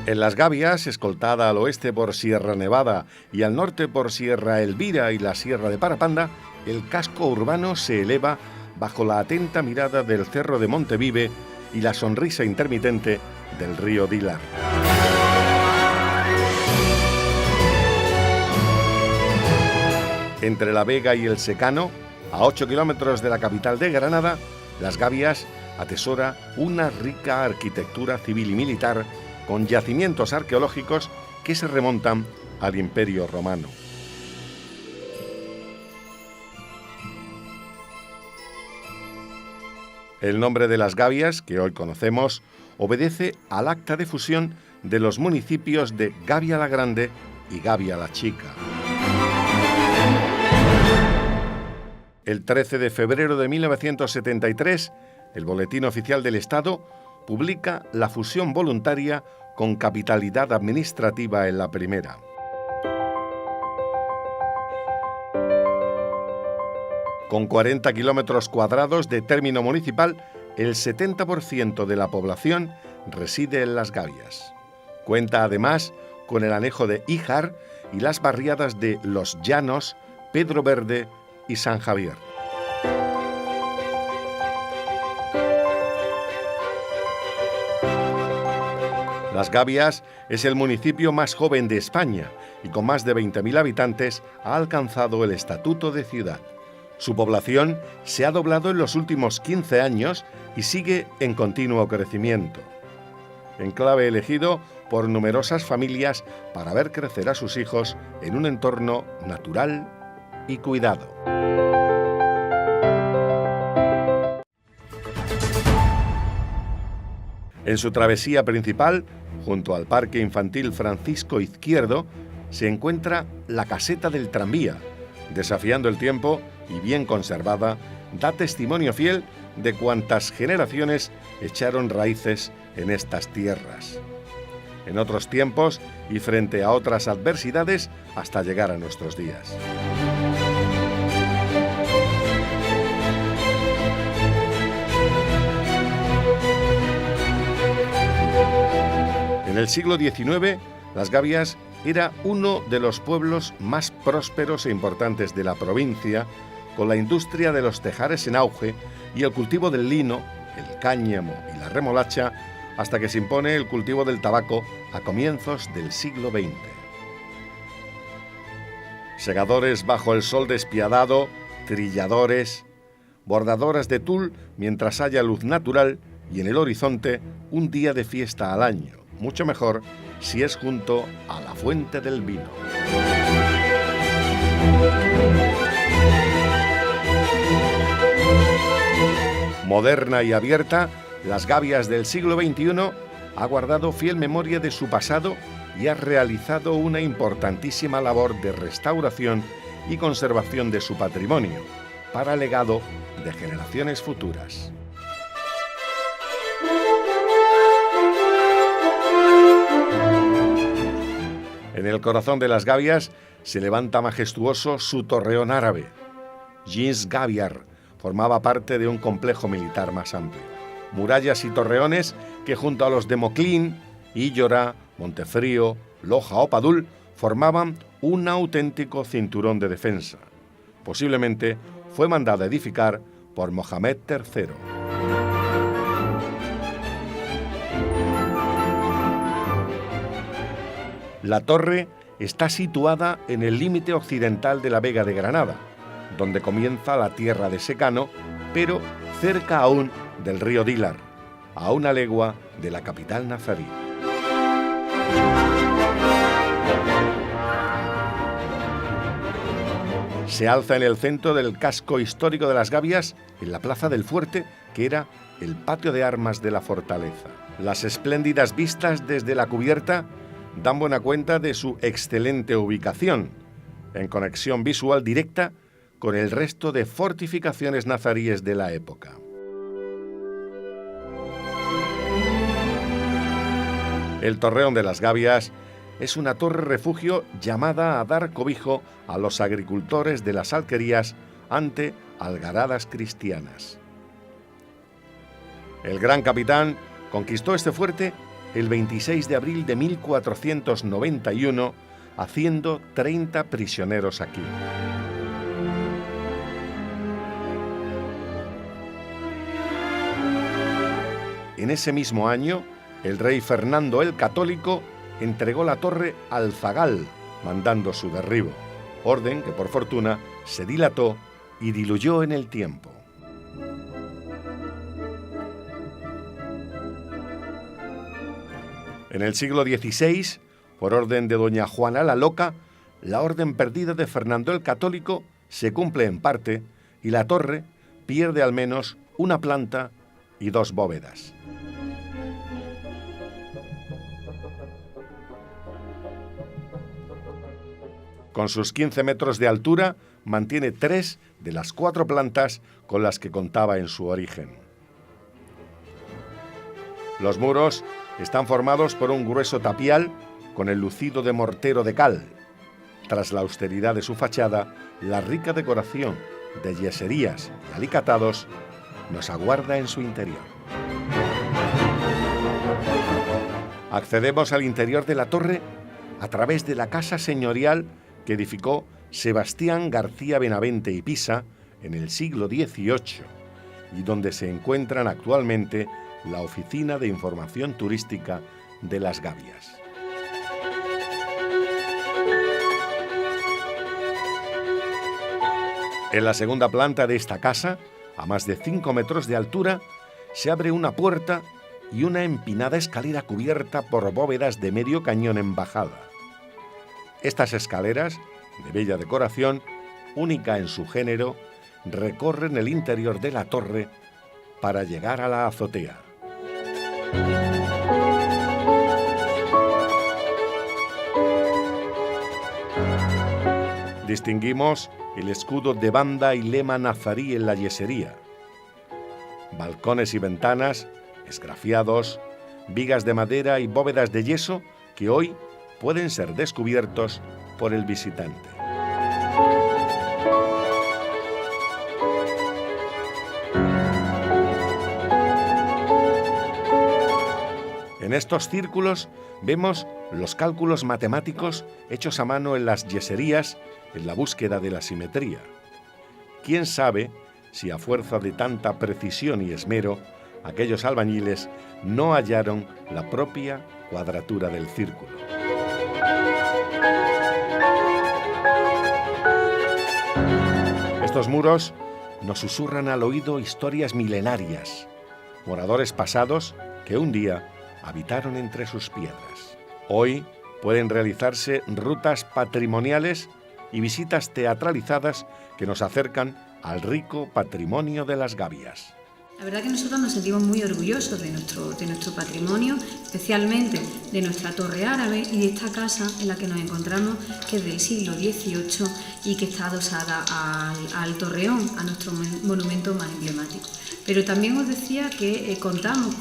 En Las Gavias, escoltada al oeste por Sierra Nevada y al norte por Sierra Elvira y la Sierra de Parapanda, el casco urbano se eleva bajo la atenta mirada del Cerro de Montevive y la sonrisa intermitente del río Dilar. Entre La Vega y el Secano, a 8 kilómetros de la capital de Granada, Las Gavias atesora una rica arquitectura civil y militar con yacimientos arqueológicos que se remontan al Imperio Romano. El nombre de Las Gavias, que hoy conocemos, obedece al acta de fusión de los municipios de Gavia la Grande y Gavia la Chica. El 13 de febrero de 1973, el Boletín Oficial del Estado publica la fusión voluntaria con capitalidad administrativa en la primera. Con 40 kilómetros cuadrados de término municipal, el 70% de la población reside en Las Gavias. Cuenta además con el anejo de Híjar y las barriadas de Los Llanos, Pedro Verde y San Javier. Las Gavias es el municipio más joven de España y con más de 20.000 habitantes ha alcanzado el estatuto de ciudad. Su población se ha doblado en los últimos 15 años y sigue en continuo crecimiento. Enclave elegido por numerosas familias para ver crecer a sus hijos en un entorno natural y cuidado. En su travesía principal, junto al Parque Infantil Francisco Izquierdo, se encuentra la Caseta del Tranvía. Desafiando el tiempo y bien conservada, da testimonio fiel de cuántas generaciones echaron raíces en estas tierras. En otros tiempos y frente a otras adversidades hasta llegar a nuestros días. En el siglo XIX, Las Gavias era uno de los pueblos más prósperos e importantes de la provincia, con la industria de los tejares en auge y el cultivo del lino, el cáñamo y la remolacha, hasta que se impone el cultivo del tabaco a comienzos del siglo XX. Segadores bajo el sol despiadado, trilladores, bordadoras de tul mientras haya luz natural y en el horizonte un día de fiesta al año, mucho mejor si es junto a la fuente del vino. Moderna y abierta, Las Gavias del siglo XXI ha guardado fiel memoria de su pasado y ha realizado una importantísima labor de restauración y conservación de su patrimonio, para legado de generaciones futuras. En el corazón de Las Gavias se levanta majestuoso su torreón árabe. Gens Gaviar formaba parte de un complejo militar más amplio. Murallas y torreones que junto a los de Moclín, Íllora, Montefrío, Loja o Padul formaban un auténtico cinturón de defensa. Posiblemente fue mandado a edificar por Mohamed III. La torre está situada en el límite occidental de la Vega de Granada, donde comienza la tierra de secano, pero cerca aún del río Dilar, a una legua de la capital nazarí. Se alza en el centro del casco histórico de Las Gavias, en la plaza del Fuerte, que era el patio de armas de la fortaleza. Las espléndidas vistas desde la cubierta dan buena cuenta de su excelente ubicación, en conexión visual directa con el resto de fortificaciones nazaríes de la época. El Torreón de Las Gavias es una torre refugio llamada a dar cobijo a los agricultores de las alquerías ante algaradas cristianas. El gran capitán conquistó este fuerte el 26 de abril de 1491, haciendo 30 prisioneros aquí. En ese mismo año, el rey Fernando el Católico entregó la torre al zagal, mandando su derribo, orden que por fortuna se dilató y diluyó en el tiempo. En el siglo XVI, por orden de doña Juana la Loca, la orden perdida de Fernando el Católico se cumple en parte y la torre pierde al menos una planta y 2 bóvedas. Con sus 15 metros de altura, mantiene 3 de las 4 plantas con las que contaba en su origen. Los muros están formados por un grueso tapial con el lucido de mortero de cal. Tras la austeridad de su fachada, la rica decoración de yeserías y alicatados nos aguarda en su interior. Accedemos al interior de la torre a través de la casa señorial que edificó Sebastián García Benavente y Pisa en el siglo XVIII y donde se encuentran actualmente la Oficina de Información Turística de Las Gavias. En la segunda planta de esta casa, a más de 5 metros de altura, se abre una puerta y una empinada escalera cubierta por bóvedas de medio cañón en bajada. Estas escaleras, de bella decoración, única en su género, recorren el interior de la torre para llegar a la azotea. Distinguimos el escudo de banda y lema nazarí en la yesería. Balcones y ventanas, esgrafiados, vigas de madera y bóvedas de yeso que hoy pueden ser descubiertos por el visitante. En estos círculos vemos los cálculos matemáticos hechos a mano en las yeserías en la búsqueda de la simetría. ¿Quién sabe si a fuerza de tanta precisión y esmero aquellos albañiles no hallaron la propia cuadratura del círculo? Estos muros nos susurran al oído historias milenarias, moradores pasados que un día habitaron entre sus piedras. Hoy pueden realizarse rutas patrimoniales y visitas teatralizadas que nos acercan al rico patrimonio de Las Gavias. La verdad que nosotros nos sentimos muy orgullosos de nuestro patrimonio, especialmente de nuestra torre árabe y de esta casa en la que nos encontramos, que es del siglo XVIII y que está adosada al torreón, a nuestro monumento más emblemático. Pero también os decía que contamos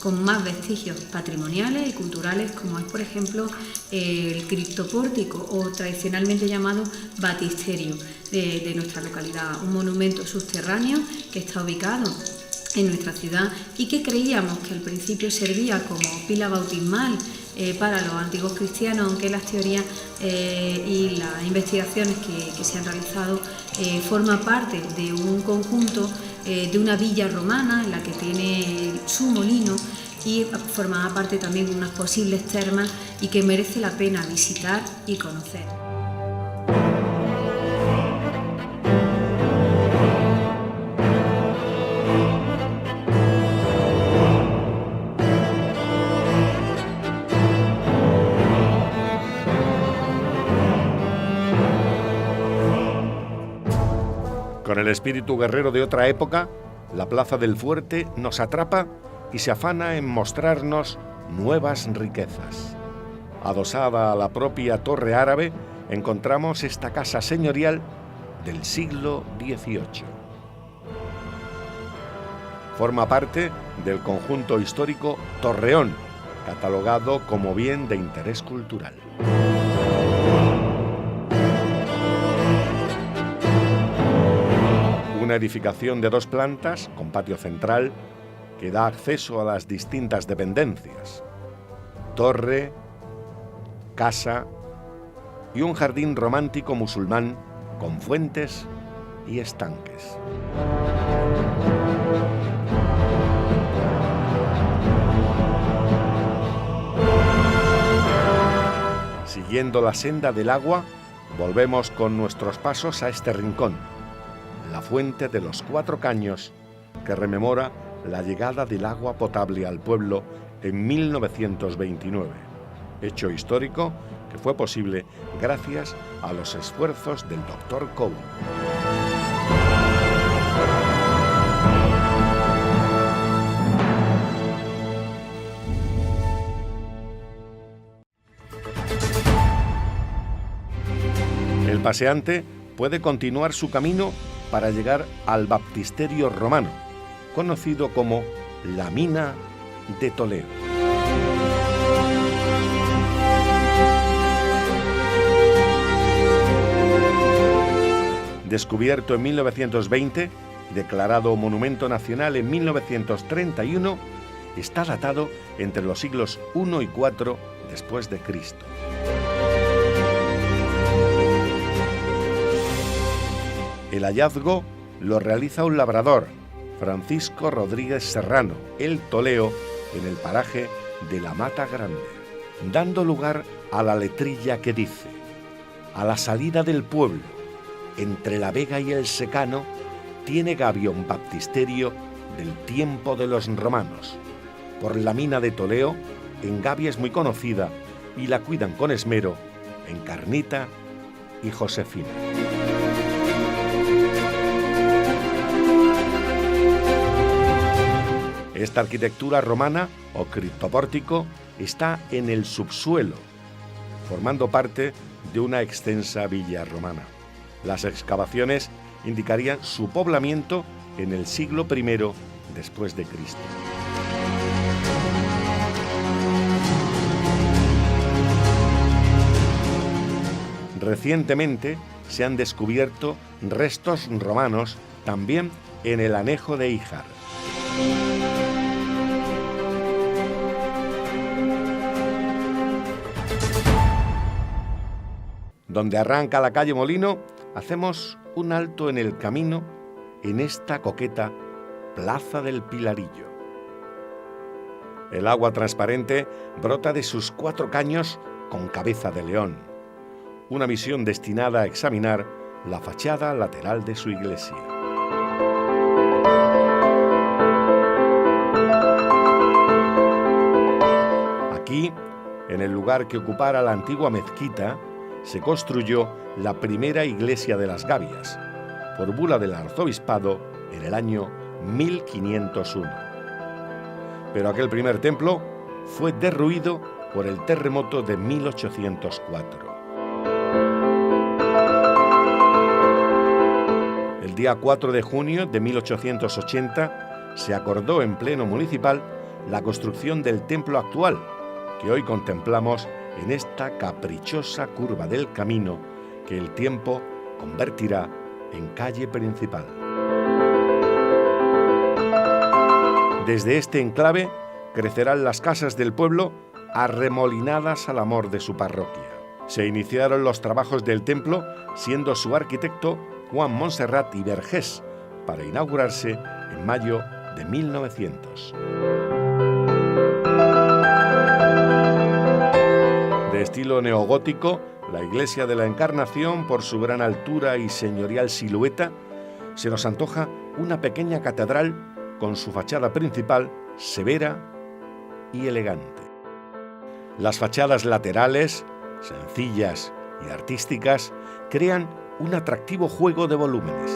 con más vestigios patrimoniales y culturales, como es, por ejemplo, el criptopórtico o tradicionalmente llamado batisterio de nuestra localidad, un monumento subterráneo que está ubicado en nuestra ciudad y que creíamos que al principio servía como pila bautismal para los antiguos cristianos, aunque las teorías y las investigaciones que se han realizado forma parte de un conjunto de una villa romana en la que tiene su molino y formaba parte también de unas posibles termas y que merece la pena visitar y conocer. Con el espíritu guerrero de otra época, la Plaza del Fuerte nos atrapa y se afana en mostrarnos nuevas riquezas. Adosada a la propia torre árabe, encontramos esta casa señorial del siglo XVIII. Forma parte del conjunto histórico Torreón, catalogado como bien de interés cultural. Una edificación de 2 plantas, con patio central, que da acceso a las distintas dependencias. torre, casa y un jardín romántico musulmán con fuentes y estanques. Siguiendo la senda del agua, volvemos con nuestros pasos a este rincón, la fuente de los 4 caños, que rememora la llegada del agua potable al pueblo en 1929, hecho histórico que fue posible gracias a los esfuerzos del Dr. Cole. El paseante puede continuar su camino para llegar al baptisterio romano, conocido como la Mina de Toleo. Descubierto en 1920, declarado Monumento Nacional en 1931, está datado entre los siglos I y IV después de Cristo. El hallazgo lo realiza un labrador, Francisco Rodríguez Serrano, el Toleo, en el paraje de la Mata Grande, dando lugar a la letrilla que dice: a la salida del pueblo, entre la Vega y el Secano, tiene Gavia un baptisterio del tiempo de los romanos. Por la mina de Toleo, en Gavia es muy conocida y la cuidan con esmero Encarnita y Josefina. Esta arquitectura romana o criptopórtico está en el subsuelo, formando parte de una extensa villa romana. Las excavaciones indicarían su poblamiento en el siglo I después de Cristo. Recientemente se han descubierto restos romanos también en el anejo de Híjar. Donde arranca la calle Molino, hacemos un alto en el camino en esta coqueta Plaza del Pilarillo. El agua transparente brota de sus 4 caños con cabeza de león, una misión destinada a examinar la fachada lateral de su iglesia. Aquí, en el lugar que ocupara la antigua mezquita, se construyó la primera iglesia de las Gavias, por bula del arzobispado en el año 1501. Pero aquel primer templo fue derruido por el terremoto de 1804. El día 4 de junio de 1880 se acordó en pleno municipal la construcción del templo actual, que hoy contemplamos en esta caprichosa curva del camino que el tiempo convertirá en calle principal. Desde este enclave crecerán las casas del pueblo arremolinadas al amor de su parroquia. Se iniciaron los trabajos del templo, siendo su arquitecto Juan Monserrat y Vergés, para inaugurarse en mayo de 1900. De estilo neogótico, la iglesia de la Encarnación, por su gran altura y señorial silueta, se nos antoja una pequeña catedral con su fachada principal severa y elegante. Las fachadas laterales, sencillas y artísticas, crean un atractivo juego de volúmenes.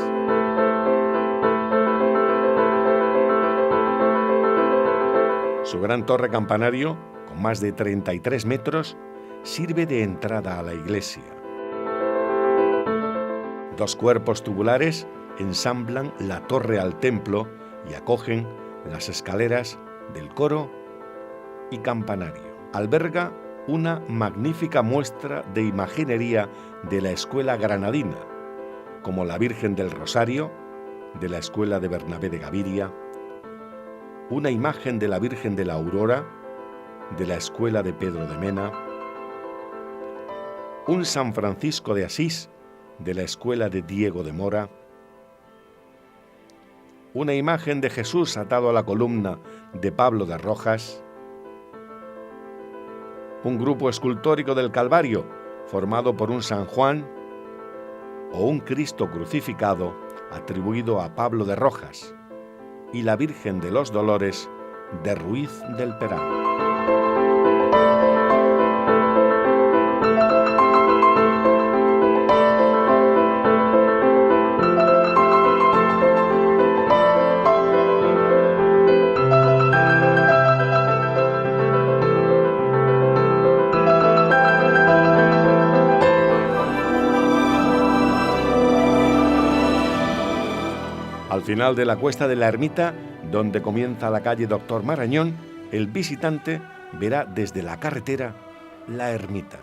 Su gran torre campanario, con más de 33 metros, sirve de entrada a la iglesia. 2 cuerpos tubulares ensamblan la torre al templo y acogen las escaleras del coro y campanario. Alberga una magnífica muestra de imaginería de la escuela granadina, como la Virgen del Rosario, de la escuela de Bernabé de Gaviria, una imagen de la Virgen de la Aurora de la escuela de Pedro de Mena, un San Francisco de Asís de la escuela de Diego de Mora, una imagen de Jesús atado a la columna de Pablo de Rojas, un grupo escultórico del Calvario formado por un San Juan o un Cristo crucificado atribuido a Pablo de Rojas y la Virgen de los Dolores de Ruiz del Perán. Al final de la cuesta de la Ermita, donde comienza la calle Doctor Marañón, el visitante verá desde la carretera la ermita.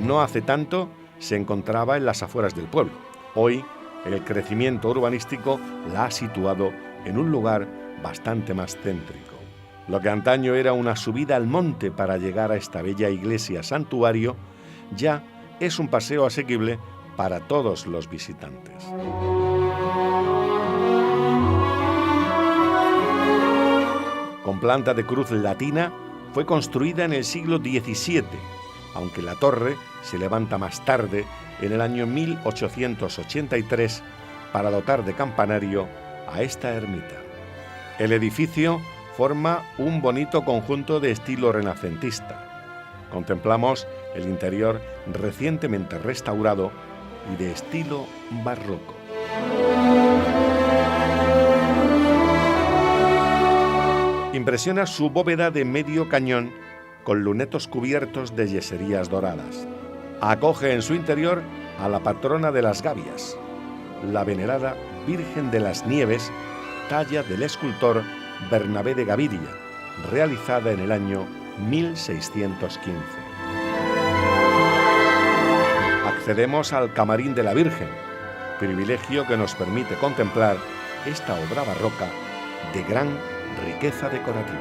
No hace tanto se encontraba en las afueras del pueblo. Hoy, el crecimiento urbanístico la ha situado en un lugar bastante más céntrico. Lo que antaño era una subida al monte para llegar a esta bella iglesia santuario, ya es un paseo asequible para todos los visitantes. Con planta de cruz latina, fue construida en el siglo XVII, aunque la torre se levanta más tarde, en el año 1883, para dotar de campanario a esta ermita. El edificio forma un bonito conjunto de estilo renacentista. Contemplamos el interior recientemente restaurado y de estilo barroco. Impresiona su bóveda de medio cañón con lunetos cubiertos de yeserías doradas. Acoge en su interior a la patrona de las gavias, la venerada Virgen de las Nieves, talla del escultor Bernabé de Gaviria, realizada en el año 1615. Accedemos al camarín de la Virgen, privilegio que nos permite contemplar esta obra barroca de gran riqueza decorativa.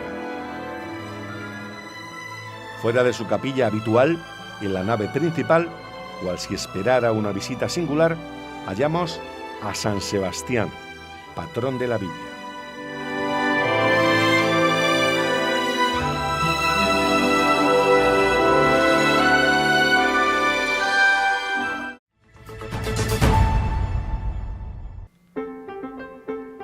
Fuera de su capilla habitual, en la nave principal, cual si esperara una visita singular, hallamos a San Sebastián, patrón de la villa.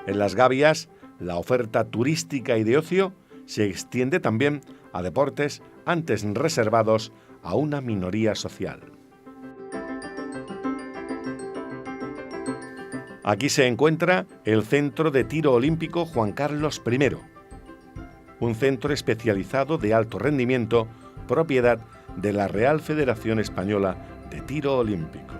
En las Gavias, la oferta turística y de ocio se extiende también a deportes antes reservados a una minoría social. Aquí se encuentra el Centro de Tiro Olímpico Juan Carlos I, un centro especializado de alto rendimiento, propiedad de la Real Federación Española de Tiro Olímpico.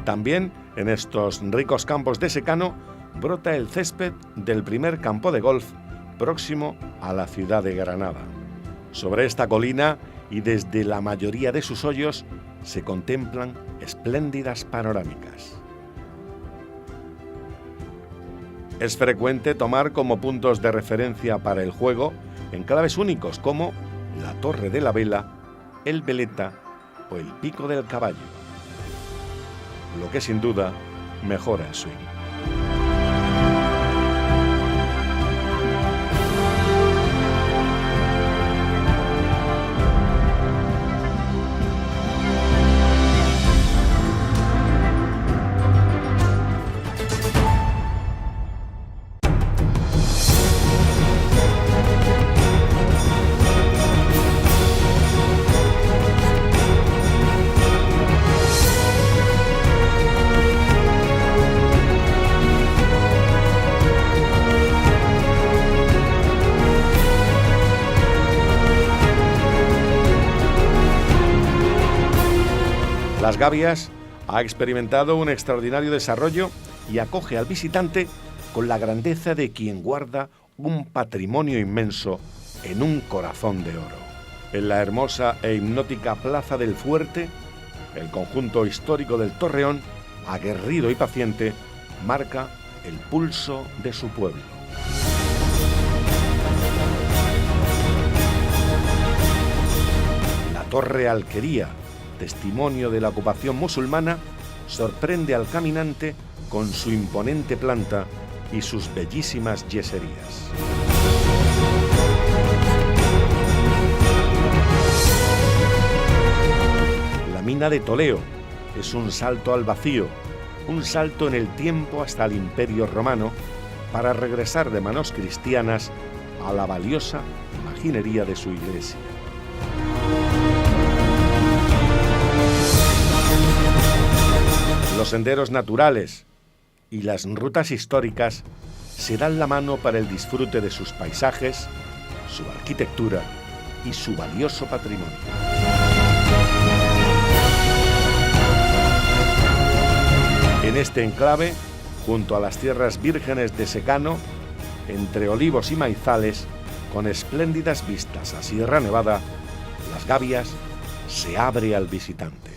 También en estos ricos campos de secano brota el césped del primer campo de golf próximo a la ciudad de Granada. Sobre esta colina y desde la mayoría de sus hoyos se contemplan espléndidas panorámicas. Es frecuente tomar como puntos de referencia para el juego enclaves únicos como la Torre de la Vela, el Veleta o el Pico del Caballo, lo que sin duda mejora el swing. Las Gavias ha experimentado un extraordinario desarrollo y acoge al visitante con la grandeza de quien guarda un patrimonio inmenso en un corazón de oro. En la hermosa e hipnótica Plaza del Fuerte, el conjunto histórico del Torreón aguerrido y paciente, marca el pulso de su pueblo. La Torre Alquería, testimonio de la ocupación musulmana, sorprende al caminante con su imponente planta y sus bellísimas yeserías. La mina de Toleo es un salto al vacío, un salto en el tiempo hasta el Imperio Romano para regresar de manos cristianas a la valiosa imaginería de su iglesia. Los senderos naturales y las rutas históricas se dan la mano para el disfrute de sus paisajes, su arquitectura y su valioso patrimonio. En este enclave, junto a las tierras vírgenes de secano, entre olivos y maizales, con espléndidas vistas a Sierra Nevada, Las Gavias se abre al visitante.